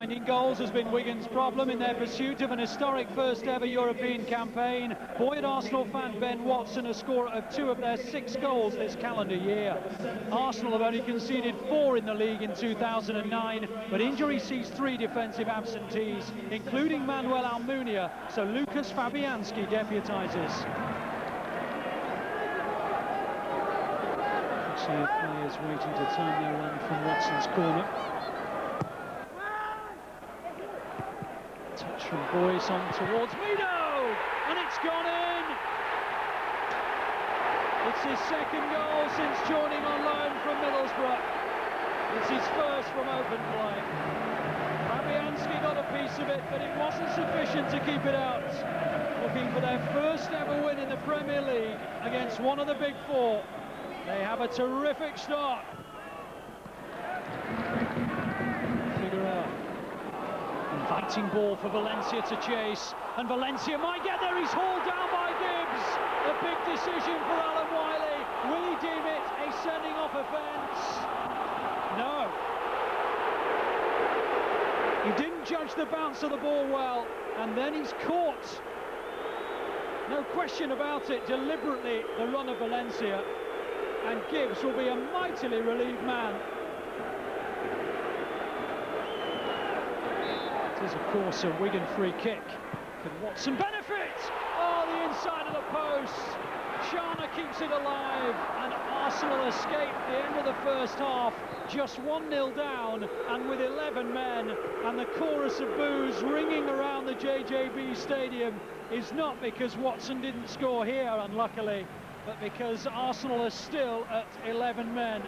Finding goals has been Wigan's problem in their pursuit of an historic first ever European campaign. Buoyed Arsenal fan Ben Watson, a scorer of 2 of their 6 goals this calendar year. Arsenal have only conceded 4 in the league in 2009, but injury sees 3 defensive absentees, including Manuel Almunia, so Lucas Fabianski deputises. See players waiting to time their run from Watson's corner. Touch from Boyce on towards Mido, and it's gone in. It's his 2nd goal since joining on loan from Middlesbrough. It's his first from open play. Fabianski got a piece of it, but it wasn't sufficient to keep it out. Looking for their first ever win in the Premier League against one of the big 4. They have a terrific start. Figure out. Inviting ball for Valencia to chase, and Valencia might get there. He's hauled down by Gibbs. A big decision for Alan Wiley. Will he deem it a sending off offence? No. He didn't judge the bounce of the ball well, and then he's caught. No question about it, deliberately the run of Valencia, and Gibbs will be a mightily relieved man. It is, of course, a Wigan free kick. Can Watson benefit? Oh, the inside of the post. Shana keeps it alive, and Arsenal escape the end of the first half, just 1-0 down, and with 11 men, and the chorus of boos ringing around the JJB Stadium is not because Watson didn't score here, unluckily, but because Arsenal are still at 11 men.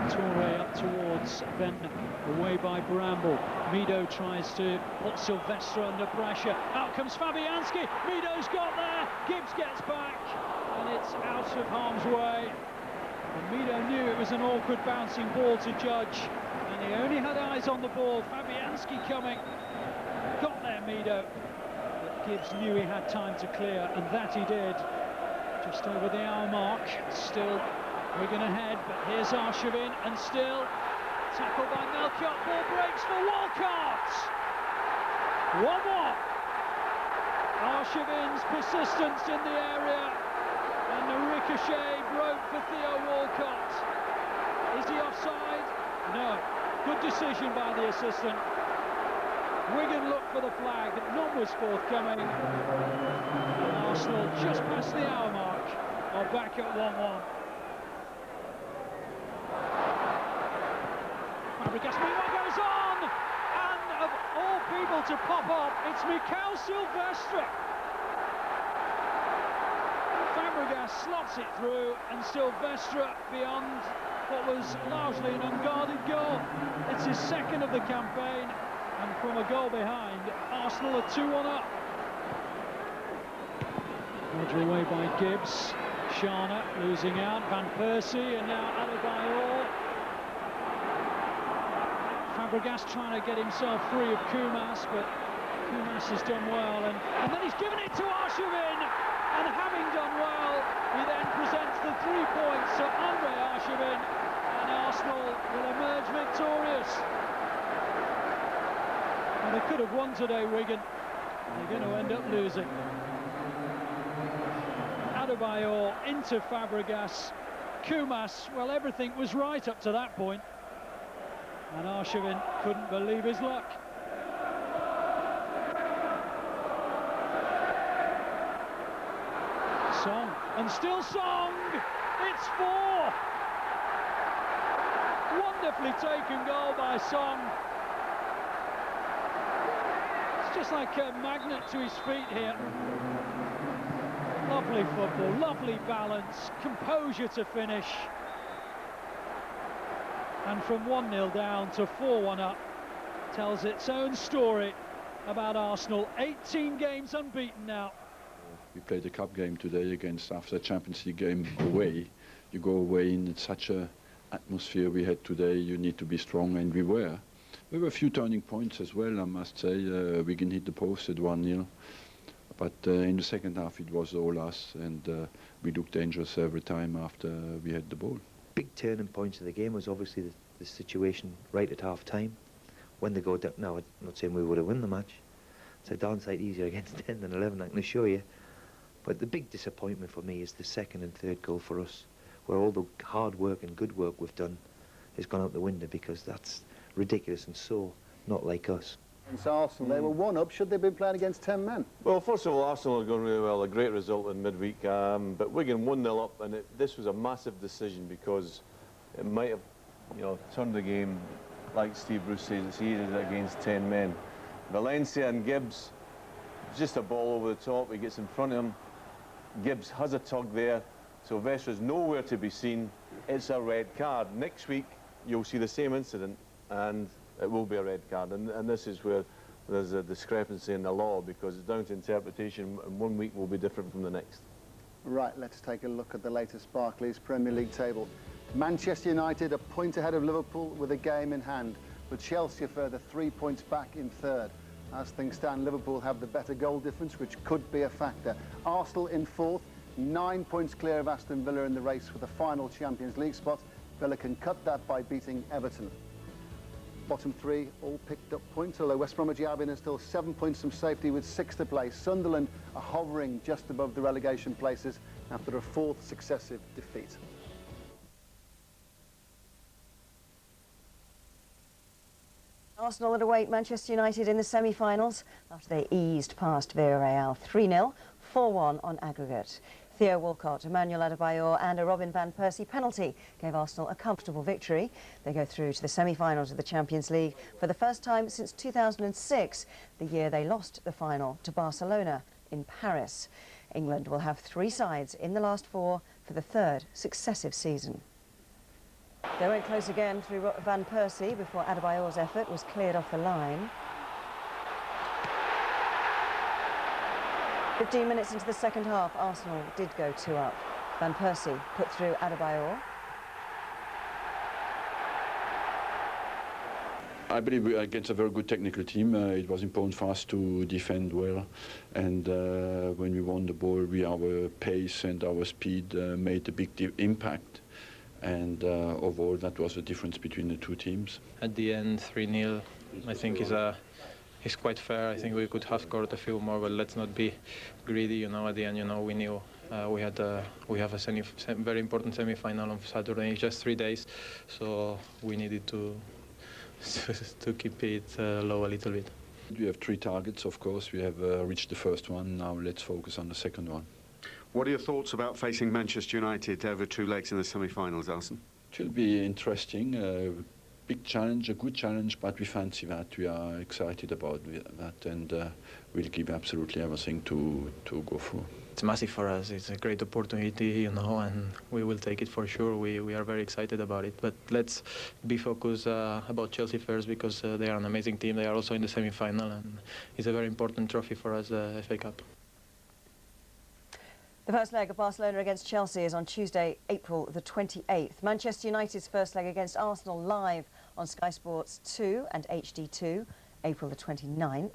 Torre up towards Bentner, away by Bramble. Mido tries to put Silvestre under pressure. Out comes Fabianski. Mido's got there. Gibbs gets back, and it's out of harm's way. And Mido knew it was an awkward bouncing ball to judge, and he only had eyes on the ball. Fabianski coming. Got there, Mido. But Gibbs knew he had time to clear, and that he did. Just over the hour mark. Still Wigan ahead, but here's Arshavin, and still tackled by Melchiot. Ball breaks for Walcott. 1-1. Arshavin's persistence in the area, and the ricochet broke for Theo Walcott. Is he offside? No. Good decision by the assistant. Wigan looked for the flag, none was forthcoming. And Arsenal just past the hour mark are back at 1-1. Fabregas meanwhile goes on, and of all people to pop up, it's Mikhail Silvestre. Fabregas slots it through, and Silvestre beyond what was largely an unguarded goal. It's his 2nd of the campaign, and from a goal behind, Arsenal are 2-1 up. Roger away by Gibbs. Shana losing out, Van Persie, and now Adebayor. Fabregas trying to get himself free of Kumas, but Kumas has done well, and then he's given it to Arshavin, and having done well, he then presents the 3 points to Andre Arshavin, and Arsenal will emerge victorious. And they could have won today, Wigan. They're going to end up losing. Adebayor into Fabregas. Kumas, well, everything was right up to that point. And Arshavin couldn't believe his luck. Song, and still Song! It's 4! Wonderfully taken goal by Song. It's just like a magnet to his feet here. Lovely football, lovely balance, composure to finish. And from 1-0 down to 4-1 up tells its own story about Arsenal. 18 games unbeaten now. We played a cup game today against, after the Champions League game away. You go away in such a atmosphere we had today, you need to be strong, and we were. There were a few turning points as well, I must say. Wigan hit the post at 1-0. But in the second half it was all us, and we looked dangerous every time after we had the ball. Big turning point of the game was obviously the situation right at half-time. When they go down, now I'm not saying we would have won the match. It's a darn sight easier against 10 than 11, I can assure you. But the big disappointment for me is the second and third goal for us, where all the hard work and good work we've done has gone out the window, because that's ridiculous and so not like us. Against Arsenal, they were 1 up. Should they have been playing against 10 men? Well, first of all, Arsenal are going really well. A great result in midweek. But Wigan 1-0 up, and this was a massive decision because it might have, you know, turned the game, like Steve Bruce says, it's easy against 10 men. Valencia and Gibbs, just a ball over the top. He gets in front of him. Gibbs has a tug there. Sylvester's nowhere to be seen. It's a red card. Next week, you'll see the same incident, and it will be a red card. And this is where there's a discrepancy in the law, because it's down to interpretation, and 1 week will be different from the next. Right, let's take a look at the latest Barclays Premier League table. Manchester United a point ahead of Liverpool with a game in hand, with Chelsea a further 3 points back in third. As things stand, Liverpool have the better goal difference, which could be a factor. Arsenal in fourth, 9 points clear of Aston Villa in the race for the final Champions League spot. Villa can cut that by beating Everton. Bottom three all picked up points, although West Bromwich Albion is still 7 points from safety with 6 to play. Sunderland are hovering just above the relegation places after a 4th successive defeat. Arsenal that await Manchester United in the semi-finals after they eased past Villarreal 3-0, 4-1 on aggregate. Theo Walcott, Emmanuel Adebayor and a Robin van Persie penalty gave Arsenal a comfortable victory. They go through to the semi-finals of the Champions League for the first time since 2006, the year they lost the final to Barcelona in Paris. England will have 3 sides in the last 4 for the 3rd successive season. They went close again through Van Persie before Adebayor's effort was cleared off the line. 15 minutes into the second half, Arsenal did go 2 up. Van Persie put through Adebayor. I believe we're against a very good technical team. It was important for us to defend well, and when we won the ball, our pace and our speed made a big impact. And overall, that was the difference between the two teams. At the end, 3-0, I think is quite fair. I think we could have scored a few more, but let's not be greedy. You know, at the end, you know, we knew we have a very important semi-final on Saturday in just 3 days, so we needed to keep it low a little bit. We have 3 targets, of course. We have reached the first one. Now let's focus on the second one. What are your thoughts about facing Manchester United over 2 legs in the semi-finals, Alison? It will be interesting. Big challenge, a good challenge, but we fancy that. We are excited about that, and we'll give absolutely everything to go through. It's massive for us. It's a great opportunity, you know, and we will take it for sure. We are very excited about it. But let's be focused about Chelsea first, because they are an amazing team. They are also in the semi-final, and it's a very important trophy for us, the FA Cup. The first leg of Barcelona against Chelsea is on Tuesday, April the 28th. Manchester United's first leg against Arsenal live on Sky Sports 2 and HD2, April the 29th.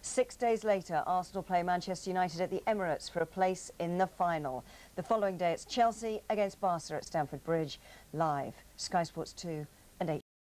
6 days later, Arsenal play Manchester United at the Emirates for a place in the final. The following day, it's Chelsea against Barca at Stamford Bridge, live, Sky Sports 2